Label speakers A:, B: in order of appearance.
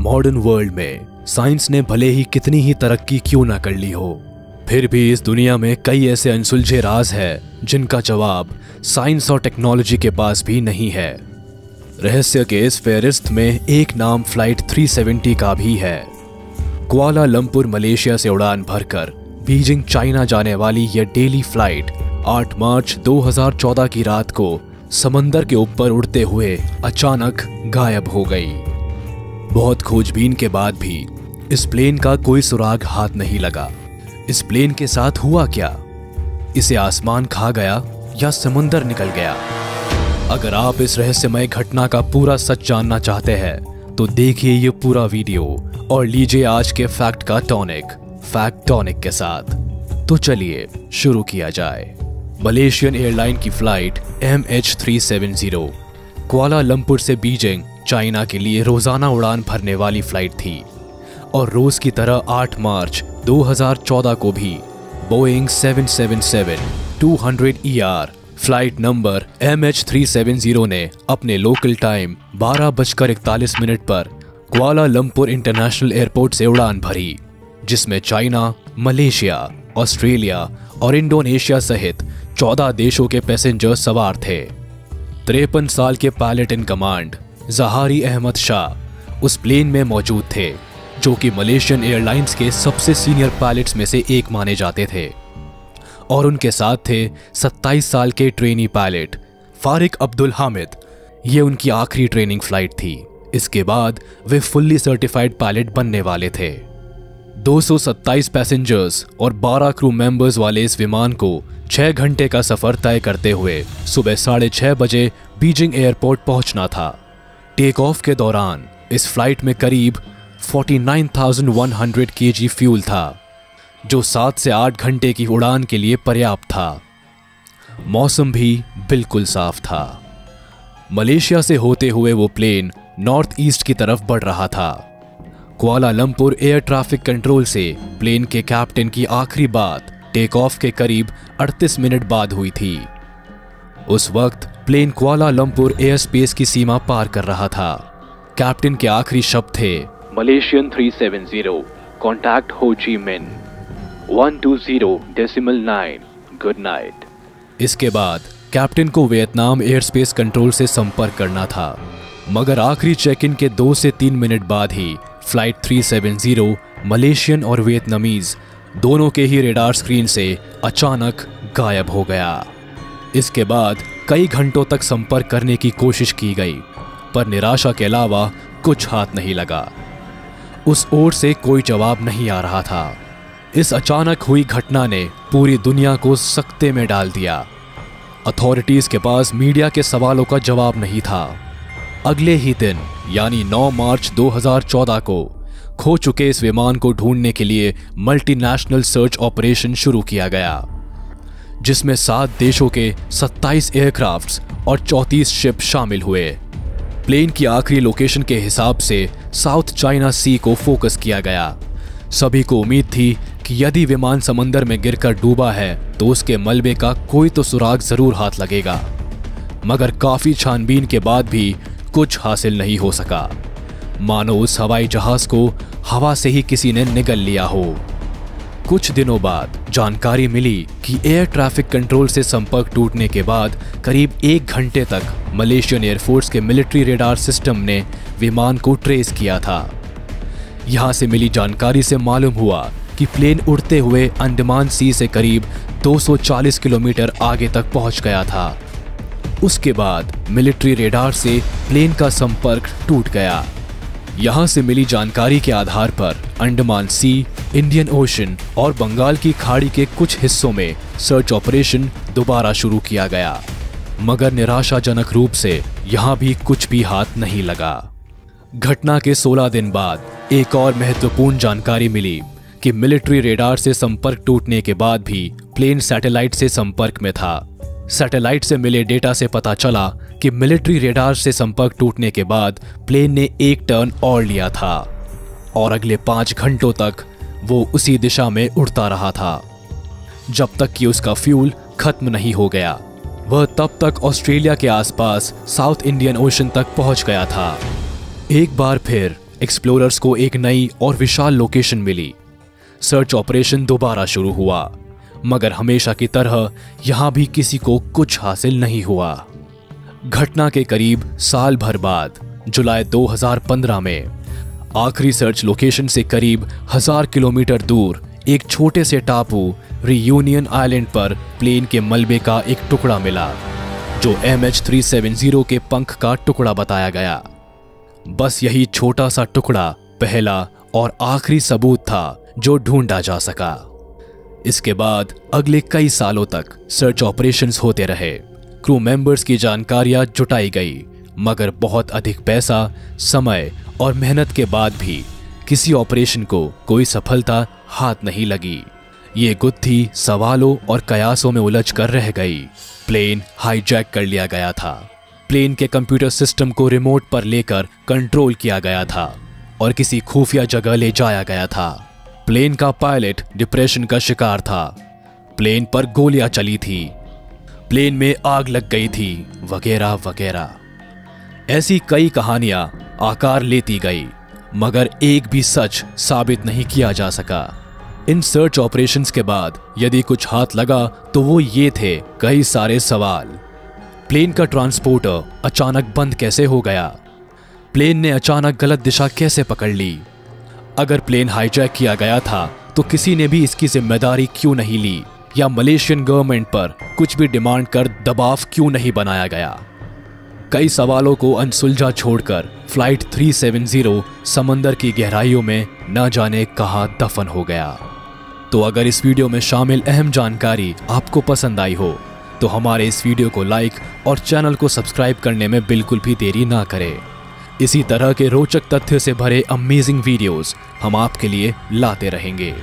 A: Modern world में science ने भले ही कितनी ही तरक्की क्यों ना कर ली हो, फिर भी इस दुनिया में कई ऐसे अनसुलझे राज हैं जिनका जवाब साइंस और टेक्नोलॉजी के पास भी नहीं है। रहस्य के इस फहरिस्त में एक नाम फ्लाइट 370 का भी है। कुआलालंपुर मलेशिया से उड़ान भरकर बीजिंग चाइना जाने वाली यह डेली फ्लाइट 8 मार्च 2014 की रात को समंदर के ऊपर उड़ते हुए अचानक गायब हो गई। बहुत खोजबीन के बाद भी इस प्लेन का कोई सुराग हाथ नहीं लगा। इस प्लेन के साथ हुआ क्या? इसे आसमान खा गया या समंदर निकल गया? अगर आप इस रहस्यमय घटना का पूरा सच जानना चाहते हैं तो देखिए ये पूरा वीडियो और लीजिए आज के फैक्ट टॉनिक के साथ। तो चलिए शुरू किया जाए। मलेशियन एयरलाइन की फ्लाइट MH370 कुआलालंपुर से बीजिंग चाइना के लिए रोजाना उड़ान भरने वाली फ्लाइट थी और रोज की तरह 8 मार्च 2014 को भी Boeing 777-200ER flight number MH370 ने अपने लोकल टाइम 12:41 पर कुआलालंपुर इंटरनेशनल एयरपोर्ट से उड़ान भरी, जिसमें चाइना, मलेशिया, ऑस्ट्रेलिया और इंडोनेशिया सहित 14 देशों के पैसेंजर सवार थे। 53 साल के pilot in command Zaharie Ahmad Shah उस प्लेन में मौजूद थे, जो कि मलेशियन एयरलाइंस के सबसे सीनियर पायलट्स में से एक माने जाते थे। और उनके साथ थे 27 साल के ट्रेनी पायलट फारिक अब्दुल हामिद। ये उनकी आखिरी ट्रेनिंग फ्लाइट थी। इसके बाद वे फुल्ली सर्टिफाइड पायलट बनने वाले थे। 227 पैसेंजर्स और 12 क्रू मेंबर्स वाले इस विमान को 6 घंटे का सफर तय करते हुए सुबह 6:30 बजे बीजिंग एयरपोर्ट पहुंचना था। टेक ऑफ के दौरान इस फ्लाइट में करीब 49,100 kg फ्यूल था, जो 7 से 8 घंटे की उड़ान के लिए पर्याप्त था। मौसम भी बिल्कुल साफ था। मलेशिया से होते हुए वो प्लेन नॉर्थ ईस्ट की तरफ बढ़ रहा था। कुआलालंपुर एयर ट्रैफिक कंट्रोल से प्लेन के कैप्टन की आखिरी बात टेक ऑफ के करीब 38 मिनट बाद हुई थी। उस वक्त प्लेन कुआलालंपुर एयर स्पेस की सीमा पार कर रहा था। कैप्टन के आखिरी शब्द थे, मलेशियन 370 कॉन्टैक्ट हो ची मिन 120.9 गुड नाइट। इसके बाद कैप्टन को वियतनाम एयर स्पेस कंट्रोल से संपर्क करना था, मगर आखिरी चेक इन के 2 से 3 मिनट बाद ही फ्लाइट 370 मलेशियन और वियतनामीज दोनों के ही रेडार स्क्रीन से अचानक गायब हो गया। इसके बाद कई घंटों तक संपर्क करने की कोशिश की गई, पर निराशा के अलावा कुछ हाथ नहीं लगा। उस ओर से कोई जवाब नहीं आ रहा था। इस अचानक हुई घटना ने पूरी दुनिया को सकते में डाल दिया। अथॉरिटीज के पास मीडिया के सवालों का जवाब नहीं था। अगले ही दिन यानी 9 मार्च 2014 को खो चुके इस विमान को ढूंढने के लिए मल्टीनेशनल सर्च ऑपरेशन शुरू किया गया, जिसमें 7 देशों के 27 एयरक्राफ्ट्स और 34 शिप शामिल हुए। प्लेन की आखिरी लोकेशन के हिसाब से साउथ चाइना सी को फोकस किया गया। सभी को उम्मीद थी कि यदि विमान समंदर में गिरकर डूबा है तो उसके मलबे का कोई तो सुराग जरूर हाथ लगेगा, मगर काफी छानबीन के बाद भी कुछ हासिल नहीं हो सका, मानो उस हवाई जहाज को हवा से ही किसी ने निगल लिया हो। कुछ दिनों बाद जानकारी मिली कि एयर ट्रैफिक कंट्रोल से संपर्क टूटने के बाद करीब 1 घंटे तक मलेशियन एयरफोर्स के मिलिट्री रेडार सिस्टम ने विमान को ट्रेस किया था। यहां से मिली जानकारी से मालूम हुआ कि प्लेन उड़ते हुए अंडमान सी से करीब 240 किलोमीटर आगे तक पहुंच गया था। उसके बाद मिलिट्री रेडार से प्लेन का संपर्क टूट गया। यहां से मिली जानकारी के आधार पर अंडमान सी, इंडियन ओशन और बंगाल की खाड़ी के कुछ हिस्सों में सर्च ऑपरेशन दोबारा शुरू किया गया, मगर निराशाजनक रूप से यहां भी कुछ भी हाथ नहीं लगा। घटना के 16 दिन बाद एक और महत्वपूर्ण जानकारी मिली कि मिलिट्री रेडार से संपर्क टूटने के बाद भी प्लेन सैटेलाइट से संपर्क में था। सैटेलाइट से मिले डेटा से पता चला कि मिलिट्री रेडार से संपर्क टूटने के बाद प्लेन ने एक टर्न और लिया था और अगले 5 घंटों तक वो उसी दिशा में उड़ता रहा था, जब तक कि उसका फ्यूल खत्म नहीं हो गया। वह तब तक ऑस्ट्रेलिया के आसपास साउथ इंडियन ओशन तक पहुंच गया था। एक बार फिर एक्सप्लोरर्स को एक नई और विशाल लोकेशन मिली। सर्च ऑपरेशन दोबारा शुरू हुआ, मगर हमेशा की तरह यहां भी किसी को कुछ हासिल नहीं हुआ। घटना के करीब साल भर बाद जुलाई 2015 में आखिरी सर्च लोकेशन से करीब 1000 किलोमीटर दूर एक छोटे से टापू रियूनियन आइलैंड पर प्लेन के मलबे का एक टुकड़ा मिला, जो MH370 के पंख का टुकड़ा बताया गया। बस यही छोटा सा टुकड़ा पहला और आखिरी सबूत था जो ढूंढा जा सका। इसके बाद अगले कई सालों तक सर्च ऑपरेशंस होते रहे। क्रू मेंबर्स की जानकारियां जुटाई गई, मगर बहुत अधिक पैसा, समय और मेहनत के बाद भी किसी ऑपरेशन को कोई सफलता हाथ नहीं लगी। ये गुत्थी सवालों और कयासों में उलझ कर रह गई। प्लेन हाईजैक कर लिया गया था। प्लेन के कंप्यूटर सिस्टम को रिमोट पर लेकर कंट्रोल किया गया था और किसी खुफिया जगह ले जाया गया था। प्लेन का पायलट डिप्रेशन का शिकार था। प्लेन पर गोलियां चली थी। प्लेन में आग लग गई थी, वगैरह वगैरह। ऐसी कई कहानियां आकार लेती गई, मगर एक भी सच साबित नहीं किया जा सका। इन सर्च ऑपरेशंस के बाद यदि कुछ हाथ लगा तो वो ये थे कई सारे सवाल। प्लेन का ट्रांसपोर्टर अचानक बंद कैसे हो गया? प्लेन ने अचानक गलत दिशा कैसे पकड़ ली? अगर प्लेन हाईजैक किया गया था तो किसी ने भी इसकी जिम्मेदारी क्यों नहीं ली? या मलेशियन गवर्नमेंट पर कुछ भी डिमांड कर दबाव क्यों नहीं बनाया गया? कई सवालों को अनसुलझा छोड़कर फ्लाइट 370 समंदर की गहराइयों में न जाने कहां दफन हो गया। तो अगर इस वीडियो में शामिल अहम जानकारी आपको पसंद आई हो तो हमारे इस वीडियो को लाइक और चैनल को सब्सक्राइब करने में बिल्कुल भी देरी ना करें। इसी तरह के रोचक तथ्य से भरे अमेजिंग वीडियोस हम आपके लिए लाते रहेंगे।